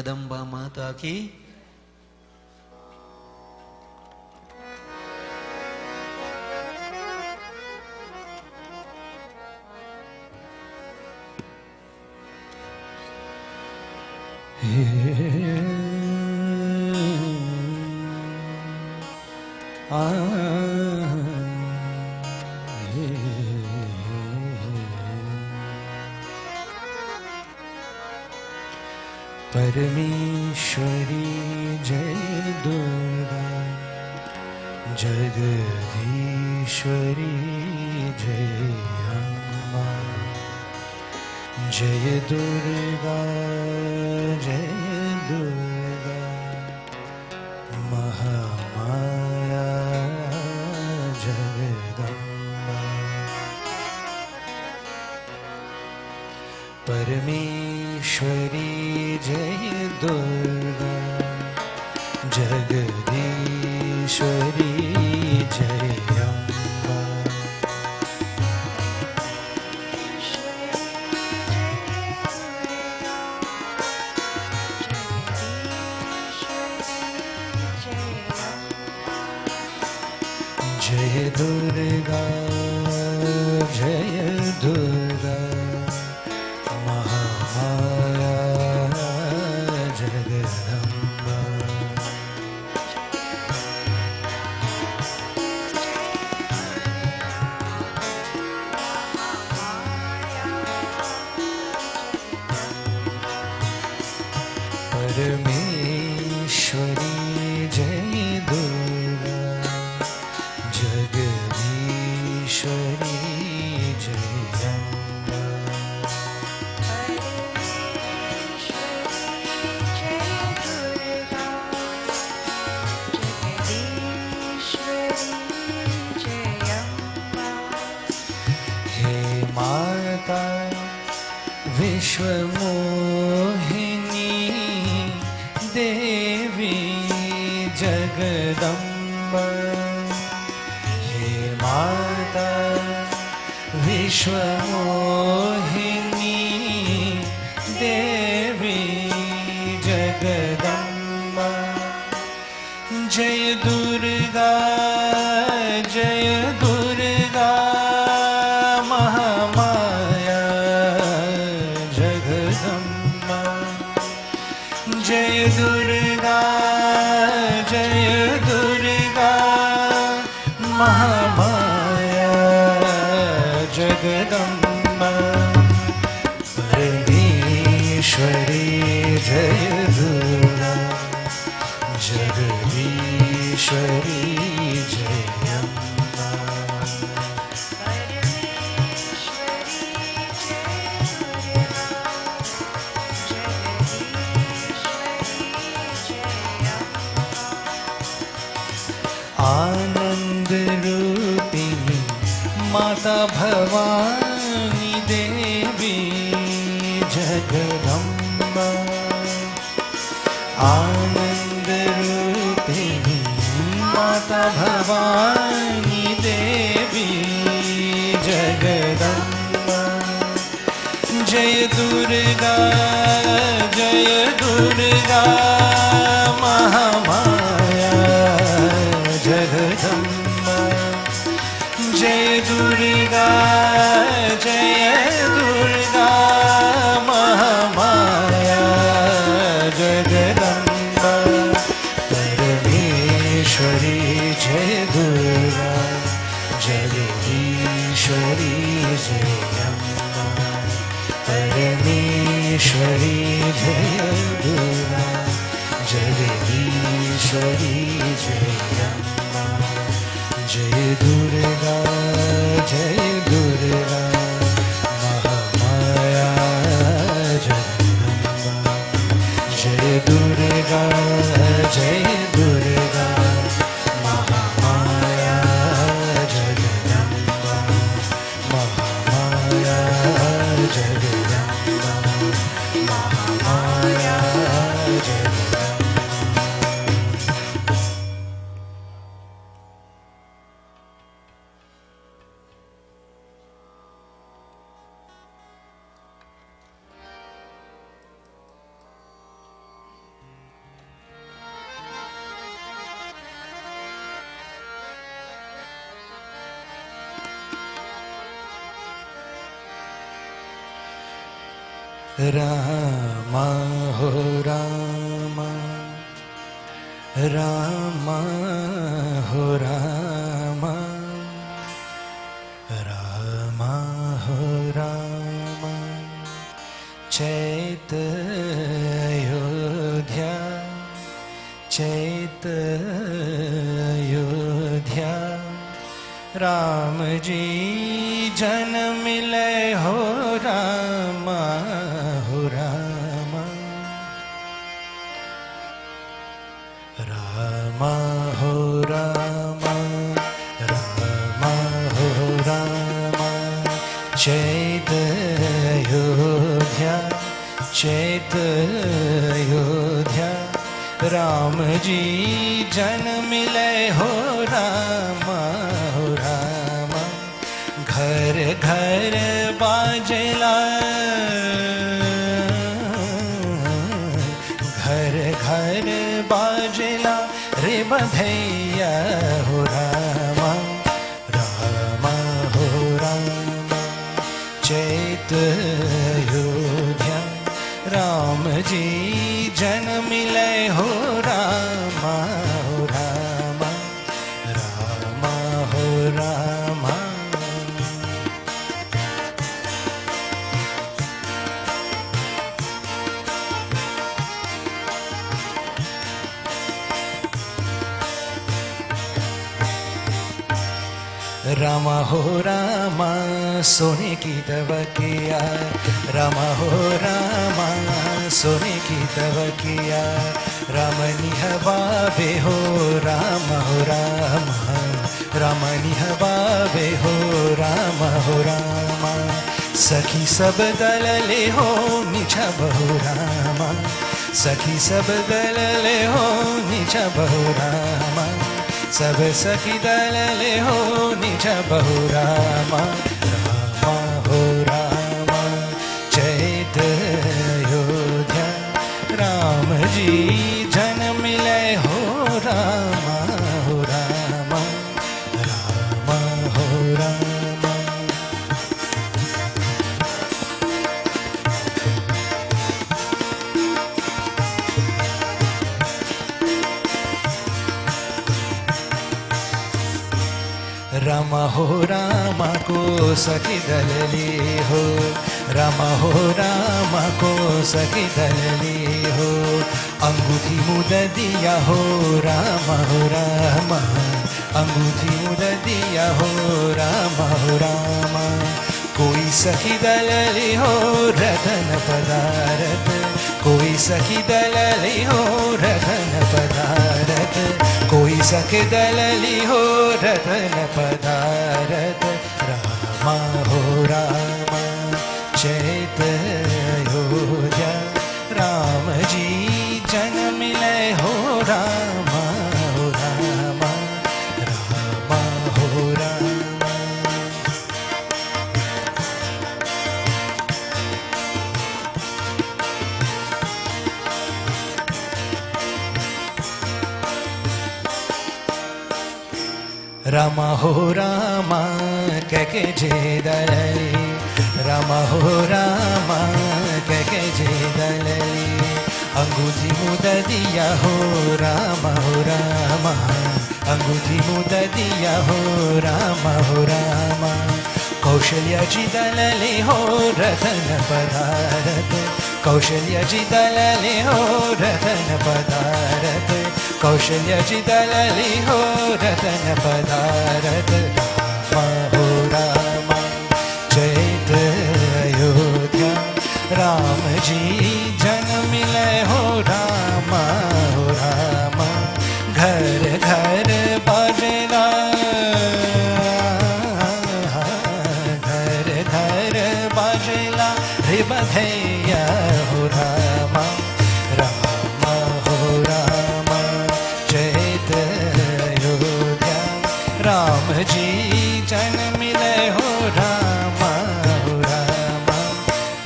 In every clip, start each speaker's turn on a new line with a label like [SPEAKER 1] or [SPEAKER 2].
[SPEAKER 1] जगदम्बा माता की। परमेश्वरी जय दुर्गा, जगदीश्वरी जय अम्बा। जय दुर्गा जय दुर्गा, महामाया जगदम्बा। परमेश्वरी जय दुर्गा, जगदीश्वरी जय अम्बा। जय दुर्गा जय दुर्गा, महामाया जगदम्बा। परमेश्वरी जय दुर्गा, जगदीश्वरी जय अम्बा। हे माता विश्वमोहिनी देवी जगदम्बा। हे माता विश्वमोहिनी देवी जगदम्बा। जय दुर्गा जय दुर्गा, महामाया जगदम्बा। जय दुर्गा जय दुर्गा, महामाया जगदम्बा। परमेश्वरी जय दुर्गा, जगदीश्वरी जय अम्बा। आनंद रूपिणी माता भवानी देवी जगदम्बा। आनंद रूपिणी माता भवानी देवी जगदम्बा। जय दुर्गा जय दुर्गा, महामाया जगदम्बा। जय दुर्गा जय दुर्गा, महामाया जगदम्बा। परमेश्वरी जय दुर्गा, जगदीश्वरी जय अम्बा। परमेश्वरी जय दुर्गा, जगदीश्वरी जय अम्बा। जय दुर्गा जय दुर्गा, महामाया जगदम्बा। जय दुर्गा जय दुर्गा, महामाया जगदम्बा। महामाया जगदम्बा, महामाया जगदम्बा। रामा हो रामा, रामा हो रामा, रामा हो रामा। चैत अयोध्या, चैत अयोध्या, राम जी जन्म ले हो रामा हो रामा, रामा हो रामा, रामा हो रामा। चैत अयोध्या, चैत अयोध्या, राम जी जन्म ले हो रामा हो रामा। घर घर बाजला, घर घर बाजला रे बधैया हो रामा, रामा हो रामा। चैत अयोध्या, राम जी जन्म ले हो रामा हो रामा, रामा हो रामा। रामा हो रामा सोने की तवकिया, रामा हो रामा सोने की तवकिया। राम निहबावे हो रामा हो रामा, राम निहबावे हो रामा हो रामा। सखी सब दल ले हो निछा बहु रामा, सखी सब दल ले हो निछा बहु रामा। सब सखी दल ले हो निज बहु रामा, रामा हो रामा। चैत अयोध्या, राम जी जन्म ले हो रामा हो रामा, रामा हो रामा। रामा हो रामा को सखी दल ले हो, रामा हो रामा को सखी दल ले हो। अंगूठी मुद दिया हो रामा हो रामा, अंगूठी मुद दिया हो रामा हो रामा। कोई सखी दल ले हो रतन पदारत, कोई सखी दल ले हो रतन पदारत। कोई सखी दल ले हो रतन पदारत। रामा हो रामा चैत अयोध्या, राम जी जन्म ले हो रामा हो रामा, रामा हो रामा। रामा हो रामा कह जे दलली, रामा हो रामा कह जे दलली। अंगूठी मुद दिया हो रामा हो रामा, अंगूठी मुद दिया हो रामा हो रामा। कौशल्या जी दलले हो रतन पदारत, कौशल्या जी दलले हो रतन पदारत। कौशल्या जी दलले हो रतन पदारत। रामा हो रामा चैत अयोध्या, राम जी जन्म ले हो रामा हो रामा। घर घर बाजना, घर घर बाजला रे बधैया हो रामा, रामा हो रामा चैत अयोध्या, राम जी जन्म ले हो रामा हो रामा,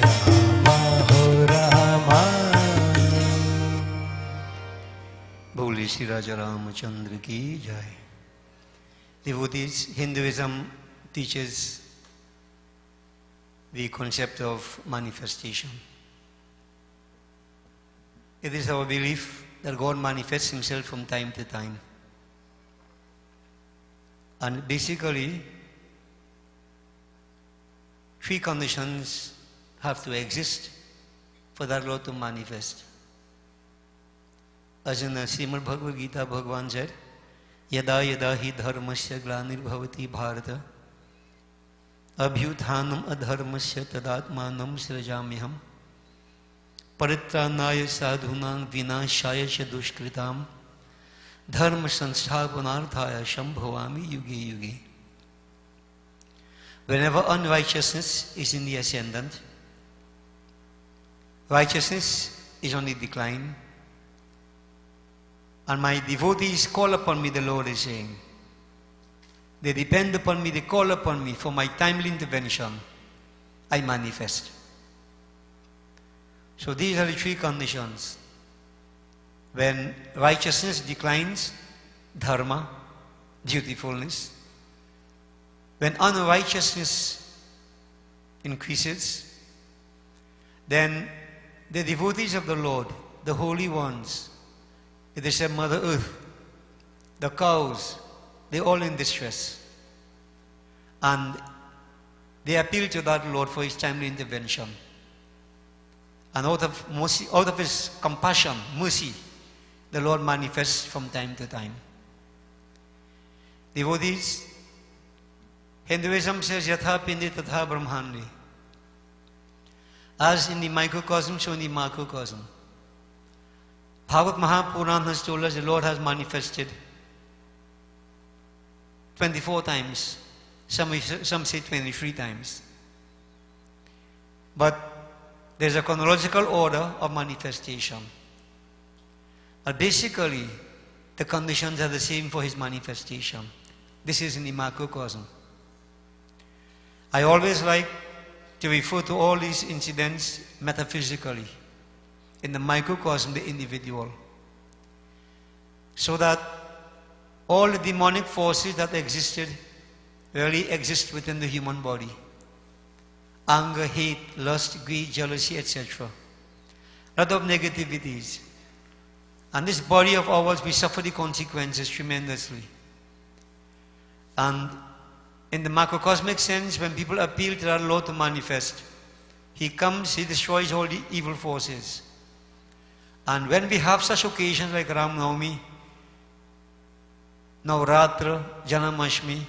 [SPEAKER 1] रामा हो रामा।
[SPEAKER 2] बोले श्री राजा रामचंद्र की जय। Devotees, Hinduism teaches the concept of manifestation. It is our belief that God manifests himself from time to time. And basically, three conditions have to exist for that Lord to manifest. As in the Srimad Bhagavad Gita, Bhagavan said, Yada yada hi dharmasya glanir bharata abhyuthanam adharmasya tadatmanam srajamiham paritranaya sadhunam vinashaya cha dushkritam dharma sansthapanarthaya shambhavami yuge yuge. Whenever unrighteousness is in the ascendant, righteousness is on the decline, and my devotees call upon me, the Lord is saying. They depend upon me, they call upon me for my timely intervention. I manifest. So these are the three conditions. When righteousness declines, dharma, dutifulness. When unrighteousness increases, then the devotees of the Lord, the holy ones, it is said Mother Earth, the cows, they're all in distress. And they appeal to that Lord for his timely intervention. And out of mercy, out of his compassion, mercy, the Lord manifests from time to time. Devotees, Hinduism says Yatha Pindi Tatha Brahmandi. As in the microcosm, so in the macrocosm. Bhagavad Mahapuran has told us the Lord has manifested 24 times. Some say 23 times. But there's a chronological order of manifestation. But basically, the conditions are the same for his manifestation. This is in the macrocosm. I always like to refer to all these incidents metaphysically. In the microcosm, the individual. So that all the demonic forces that existed really exist within the human body. Anger, hate, lust, greed, jealousy, etc. A lot of negativities. And this body of ours, we suffer the consequences tremendously. And in the macrocosmic sense, when people appeal to our Lord to manifest, he comes, he destroys all the evil forces. And when we have such occasions like Ram Navami, Navratra, Janamashmi,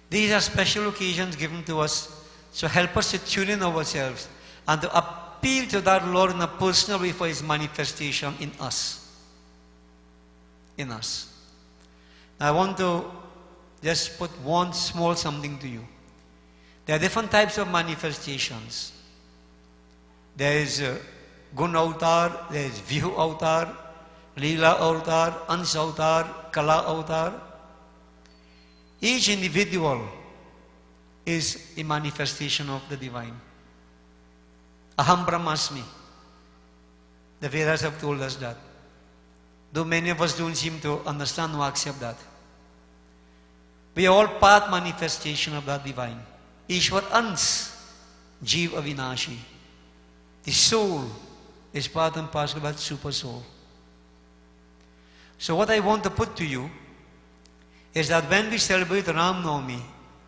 [SPEAKER 2] these are special occasions given to us to help us to tune in ourselves and to appeal to that Lord in a personal way for his manifestation in us. In us. Now I want to just put one small something to you. There are different types of manifestations. There is Gun Avatar, there is Vihu Avatar, Leela Avatar, Ans Avatar, Kala Avatar. Each individual is a manifestation of the divine. Aham Brahmasmi. The Vedas have told us that. Though many of us don't seem to understand or accept that. We are all part manifestation of that divine. Ishwar Ans, Jeev Avinashi. The soul is part and parcel of that super soul. So what I want to put to you is that when we celebrate Ram Navami,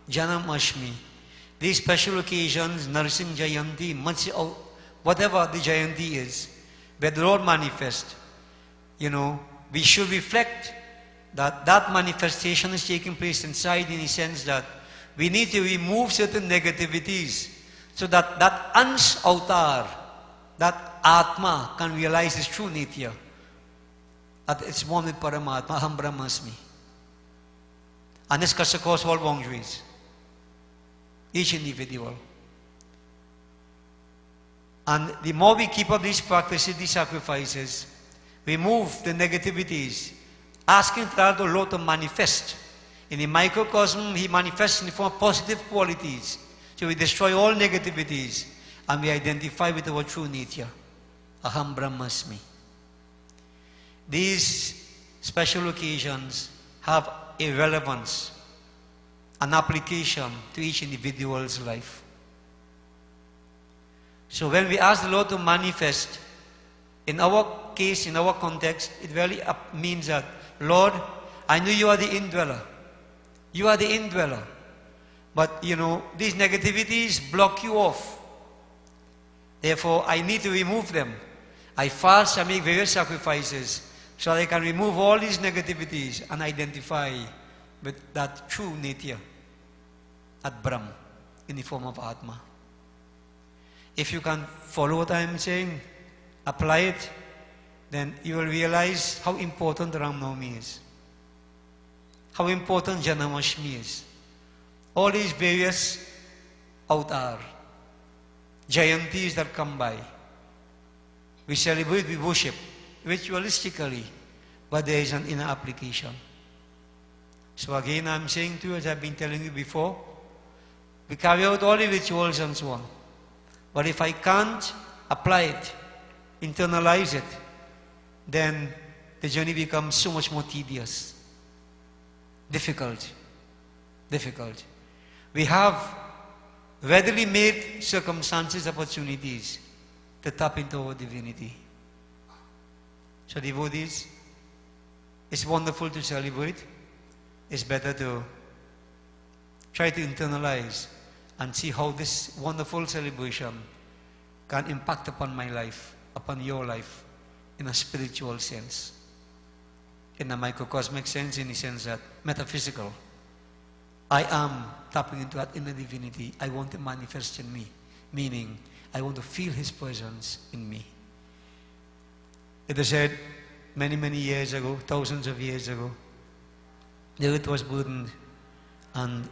[SPEAKER 2] Janam Ashmi, these special occasions, Narsingh Jayanti, Matsya, whatever the Jayanti is, where the Lord manifests, we should reflect that that manifestation is taking place inside in the sense that we need to remove certain negativities so that that Ans Avatar, that Atma can realize its true nature. At its one with Paramatma, Aham Brahmasmi. And this cuts across all boundaries. Each individual. And the more we keep up these practices, these sacrifices, remove the negativities, asking the Lord to manifest. In the microcosm, he manifests in the form of positive qualities. So we destroy all negativities and we identify with our true nature. Aham Brahmasmi. These special occasions have a relevance, an application to each individual's life. So when we ask the Lord to manifest in our case, in our context, it really means that, Lord, I know you are the indweller. You are the indweller. But, these negativities block you off. Therefore, I need to remove them. I fast, I make various sacrifices so that I can remove all these negativities and identify with that true nature, that Brahm, in the form of Atma. If you can follow what I am saying, apply it, then you will realize how important Ram Navami is. How important Janamashmi is. All these various avatar, Jayantis that come by. We celebrate, we worship ritualistically, but there is an inner application. So again, I'm saying to you, as I've been telling you before, we carry out all the rituals and so on. But if I can't apply it, internalize it, then the journey becomes so much more tedious, difficult. We have readily made circumstances, opportunities to tap into our divinity. So devotees, it's wonderful to celebrate. It's better to try to internalize and see how this wonderful celebration can impact upon my life, upon your life, in a spiritual sense, in a microcosmic sense, in the sense that metaphysical. I am tapping into that inner divinity. I want to manifest in me, meaning I want to feel His presence in me. It is said many, many years ago, thousands of years ago, the earth was burdened and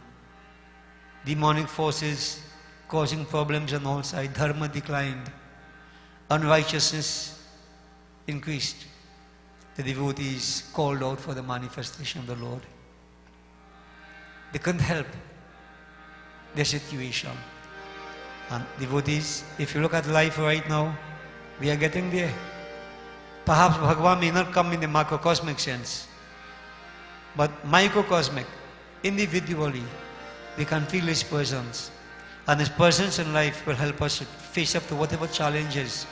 [SPEAKER 2] demonic forces causing problems on all sides. Dharma declined. Unrighteousness increased. The devotees called out for the manifestation of the Lord. They couldn't help their situation. And devotees, if you look at life right now, we are getting there. Perhaps Bhagavan may not come in the macrocosmic sense, but microcosmic, individually, we can feel His presence. And His presence in life will help us to face up to whatever challenges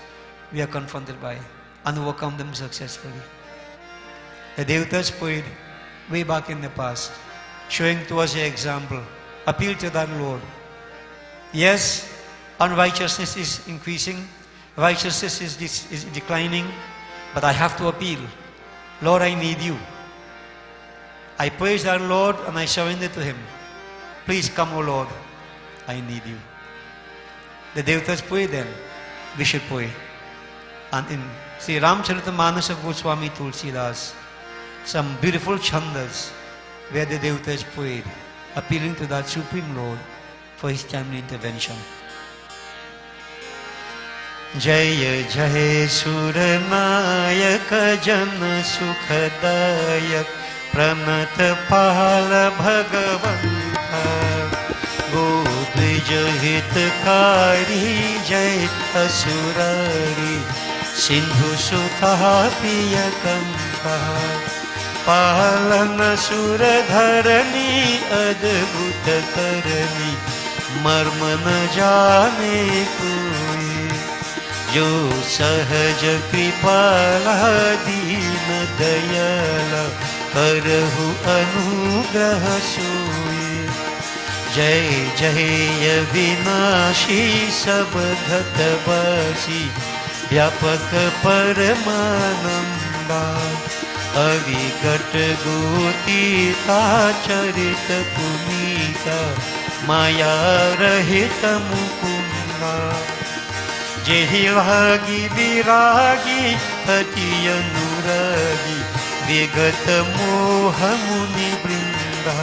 [SPEAKER 2] we are confronted by and overcome them successfully. The Devatas prayed way back in the past, showing to us an example. Appeal to that Lord. Yes, unrighteousness is increasing, righteousness is declining, but I have to appeal. Lord, I need you. I praise our Lord and I surrender to Him. Please come, O Lord, I need you. The Devatas pray then, we should pray. And in Sri Ramcharitamanas of Goswami Tulsidas, some beautiful chandas where the Devatas prayed, appealing to that Supreme Lord for His timely intervention. Jaya Jaya Suranayaka Jana Sukhadayak Pranat Pala Bhagavanta Godvija Hitakari Jai Asurari Sindhu Sutha Piyakanta Palana Suradharani Adbhuta Karani Marmana Jane Koi Jo Sahaja Kripala Dina Dayala Karahu Anugraha Soye Jai Jai Vinashi Sabdhata Basi Vyapak Paramananda Avigat Gotita Charita Punita Maya Rahita Mukunda Jehi Lagi Viragi Ati Anuragi Vigata Moha Muni Brinda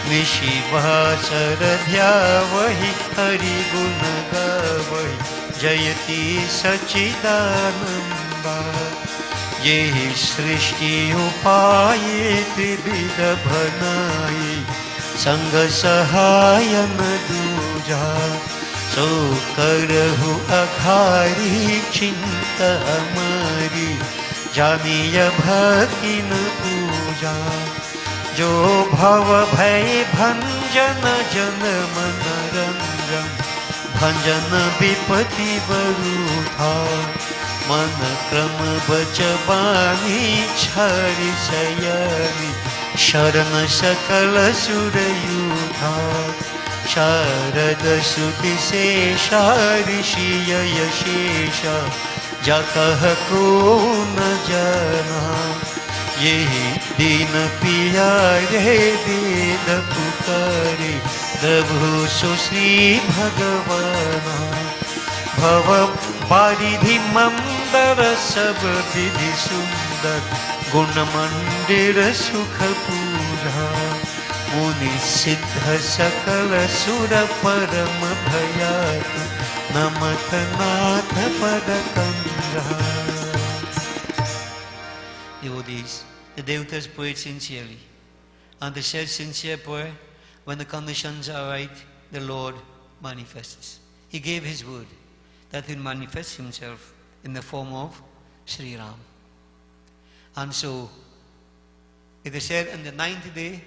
[SPEAKER 2] Vishiva Saradhya Vahi Hari Gunagavahi Jayati Sachidananda Yehi Srishti Upaye Tribhida Bhanaye Sangha Sahayana Duja So Karahu Akhari Chinta Amari Janiya Bhakti Na Puja Jo Bhava Bhai Bhanjana Jana Manaranjan Bhanjana Vipati Varutha मन क्रम बचबानी छारी सयानी शरण सकल सुरयूथा शारद सुति शेषा ऋषिय यशेषा जा कह को न जाना यही दीन पियारे वेद पुकारे प्रभु सुश्री भगवाना भव बारिधि मंदर सब विधि सुंदर गुण मंदिर सुख पूरा मुनि सिद्ध सकल सुर परम भयात नमत नाथ पद कंधा. Devotees, the devotees prayed sincerely, and they said sincere prayer. When the conditions are right, the Lord manifests. He gave His word that He will manifest Himself in the form of Sri Ram. And so, it is said in the 9th day,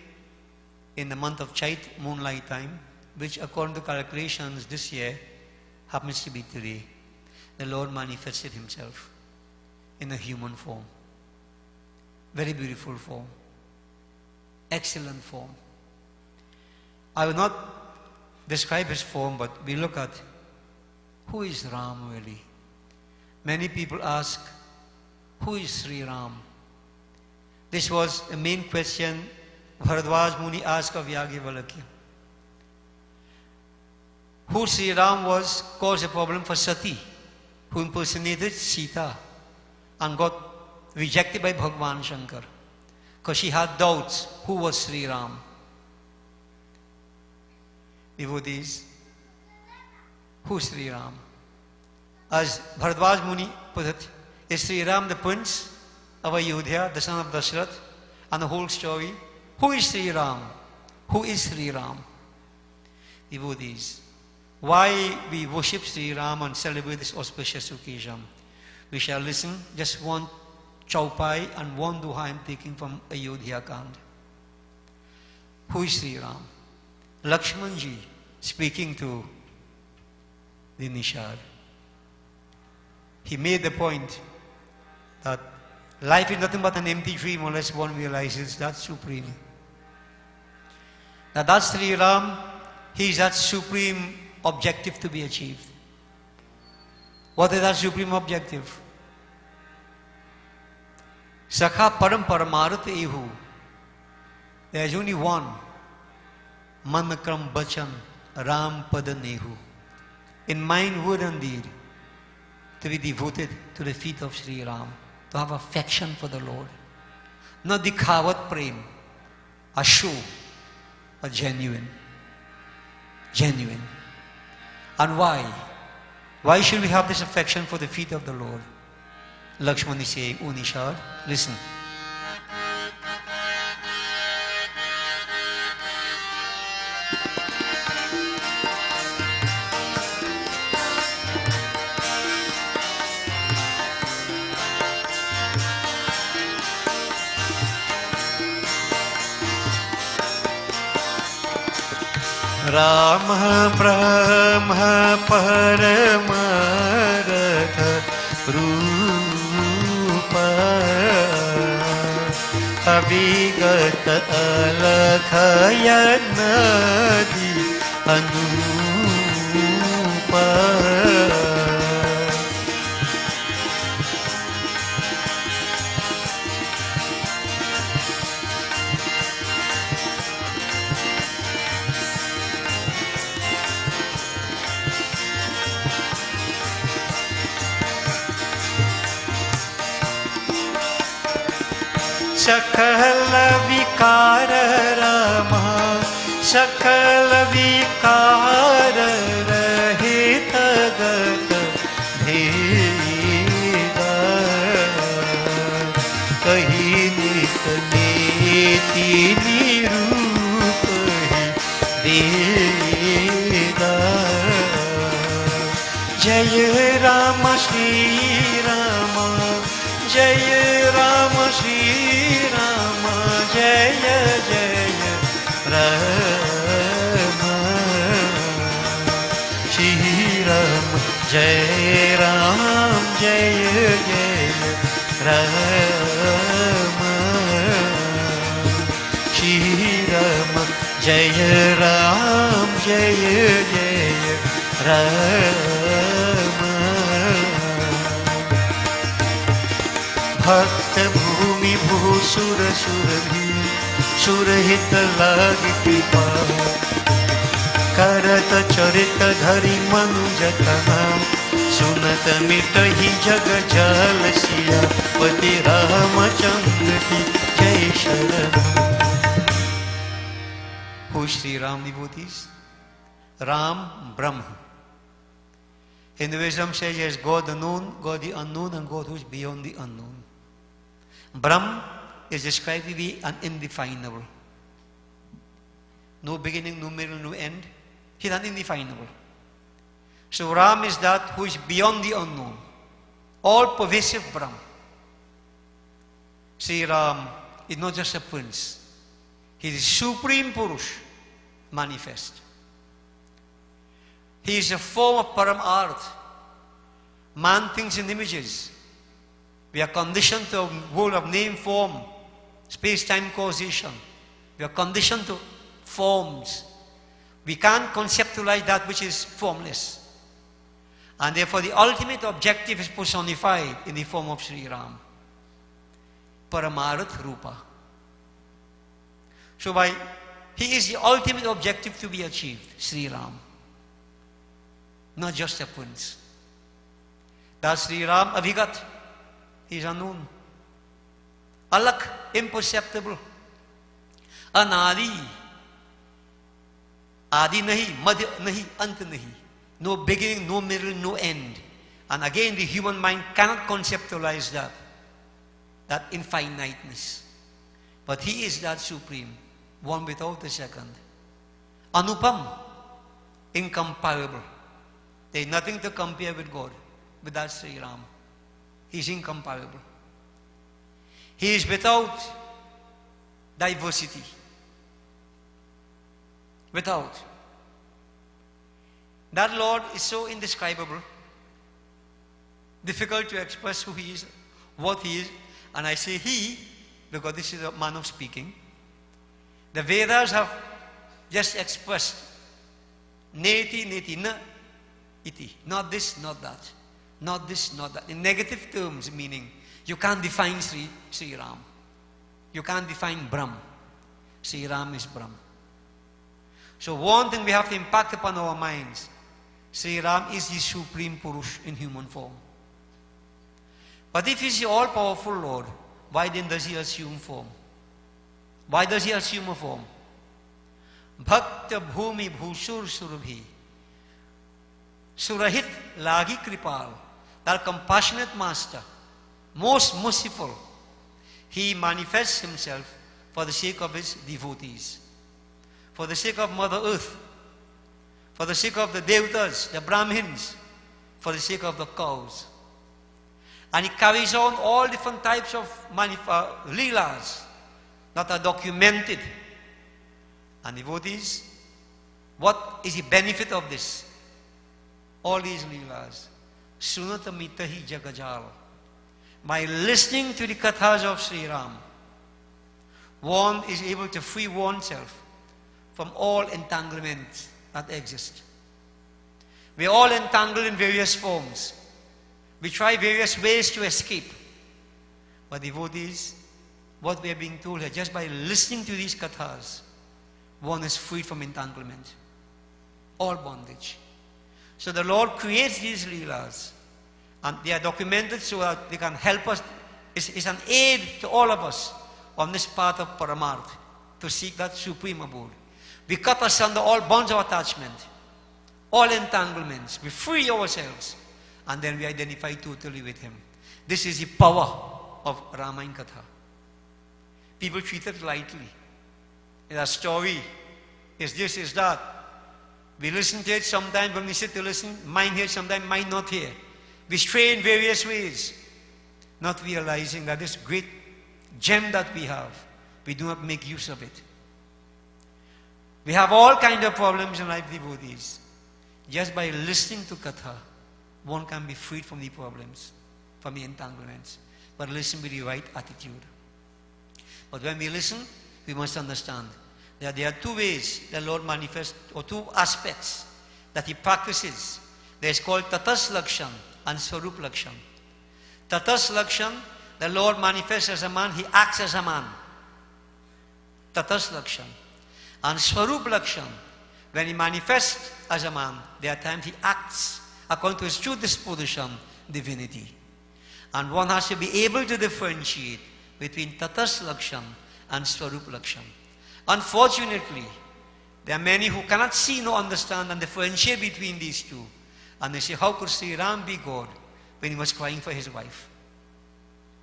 [SPEAKER 2] in the month of Chait, moonlight time, which according to calculations this year happens to be today, the Lord manifested Himself in a human form. Very beautiful form. Excellent form. I will not describe His form, but we look at who is Ram really. Many people ask, who is Sri Ram? This was the main question Bharadwaj Muni asked of Yagyavalkya. Who Sri Ram was caused a problem for Sati, who impersonated Sita and got rejected by Bhagwan Shankar because she had doubts who was Sri Ram. Devotees, who Sri Ram? As Bharadwaj Muni put it, is Sri Ram the prince of Ayodhya, the son of Dashrath, and the whole story? Who is Sri Ram? Who is Sri Ram? Devotees, why we worship Sri Ram and celebrate this auspicious occasion? We shall listen just one chaupai and one duha I am taking from Ayodhya Kand. Who is Sri Ram? Lakshmanji speaking to the Nishad. He made the point that life is nothing but an empty dream unless one realizes that supreme. Now that's Sri Ram, he is that supreme objective to be achieved. What is that supreme objective? Sakha param paramarat ehu. There is only one. Manakram bachan ram padanehu. In mind, word and deed, to be devoted to the feet of Sri Ram, to have affection for the Lord. Not dikhavat prem, a show, but genuine. Genuine. And why? Why should we have this affection for the feet of the Lord? Lakshman is saying, O Nishad, listen. Ram ब्रह्म परमारथ रूप अविगत अलख यज्ञ अनूप सकल विकार रमा सकल विकार रहित गत भेदा कहीं नित नीति निरूप वेदा जय राम श्री राम जय राम श्री राम जय जय राम श्री राम जय राम जय Rama, Shri Rama, Jaya Ram, Jaya Jaya Rama. Bhakta Bhumi Bhusur Surabhi, Surahit Lag Kripa, Karat Charit Dhari Manujatana, Sunat Mitahi Jaga Jal Siya, Pati Ramachandra Ki Jai Sharan. Who is Sri Ram, devotees? Ram, Brahma. Hinduism says yes, God the known, God the unknown, and God who is beyond the unknown. Brahm is described to be an indefinable. No beginning, no middle, no end. He's an indefinable. So Ram is that who is beyond the unknown. All-pervasive Brahm. Sri Ram is not just a prince. He is Supreme Purush manifest. He is a form of Param-Arth. Man thinks in images. We are conditioned to a world of name, form, space-time causation. We are conditioned to forms. We can't conceptualize that which is formless. And therefore the ultimate objective is personified in the form of Sri Ram. Paramarth Rupa. So he is the ultimate objective to be achieved, Sri Ram. Not just a prince. That's Sri Ram Avigat. He is unknown. Alak, imperceptible. Anadi. Adi nahi, madhya nahi, ant nahi. No beginning, no middle, no end. And again, the human mind cannot conceptualize that infiniteness. But he is that supreme, one without the second. Anupam, incomparable. There is nothing to compare with God, with that Sri Ram. He is incomparable. He is without diversity. Without. That Lord is so indescribable, difficult to express who He is, what He is. And I say He, because this is a manner of speaking. The Vedas have just expressed neti, neti, na, iti. Not this, not that. Not this, not that. In negative terms, meaning you can't define Sri Ram. You can't define Brahm. Sri Ram is Brahm. So one thing we have to impact upon our minds, Sri Ram is the Supreme Purush in human form. But if He is the all-powerful Lord, why then does He assume form? Why does He assume a form? Bhakta Bhumi Bhusur Surabhi, Surahit Lagi Kripal, that compassionate Master, most merciful, He manifests Himself for the sake of His devotees, for the sake of Mother Earth, for the sake of the Devatas, the Brahmins, for the sake of the cows. And He carries on all different types of leelas that are documented. And devotees, what is the benefit of this? All these leelas. Sunata mitahi jagajal. By listening to the kathas of Sri Ram, one is able to free oneself from all entanglements that exist. We are all entangled in various forms. We try various ways to escape. But devotees, what we are being told here, just by listening to these kathas, one is freed from entanglement, all bondage. So the Lord creates these leelas, and they are documented so that they can help us. It's an aid to all of us on this path of Paramarth, to seek that supreme abode. We cut asunder all bonds of attachment, all entanglements. We free ourselves, and then we identify totally with Him. This is the power of Ramayana Katha. People treat it lightly. It's a story. It's this, it's that. We listen to it sometimes when we sit to listen, mind here, sometimes mind not here. We stray in various ways, not realizing that this great gem that we have, we do not make use of it. We have all kinds of problems in life, devotees. Just by listening to Katha, one can be freed from the problems, from the entanglements. but listen with the right attitude. But when we listen, we must understand that there are two ways the Lord manifests, or two aspects that He practices. There's called Tatas Lakshan and Swarup Lakshan. Tatas Lakshan, the Lord manifests as a man, He acts as a man. Tatas Lakshan. And Swarup Lakshan, when He manifests as a man, there are times He acts according to His true disposition, divinity. And one has to be able to differentiate between Tatas Lakshan and Swarup Lakshan. Unfortunately, there are many who cannot see nor understand and differentiate between these two. And they say, how could Sri Ram be God when He was crying for His wife?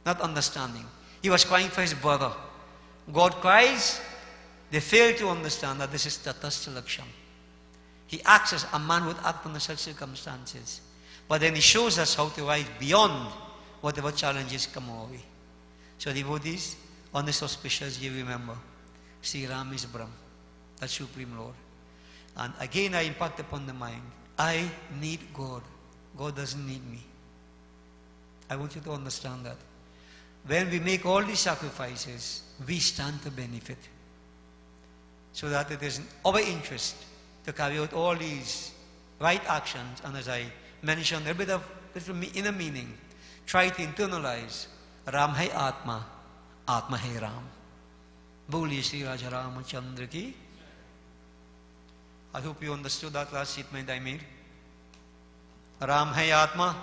[SPEAKER 2] Not understanding. He was crying for His brother. God cries. They fail to understand that this is Tatas Lakshan. He acts as a man would act under such circumstances. But then He shows us how to rise beyond whatever challenges come our way. So devotees, on this auspicious year, remember, Sri Ram is Brahm, the Supreme Lord. And again I impact upon the mind, I need God. God doesn't need me. I want you to understand that. When we make all these sacrifices, we stand to benefit. So that it is in our interest to carry out all these right actions. And as I mentioned, a bit of inner meaning. Try to internalize Ram hai Atma, Atma hai Ram. Boli Sri Raja Ramachandra ki. I hope you understood that last statement I made. Ram hai Atma,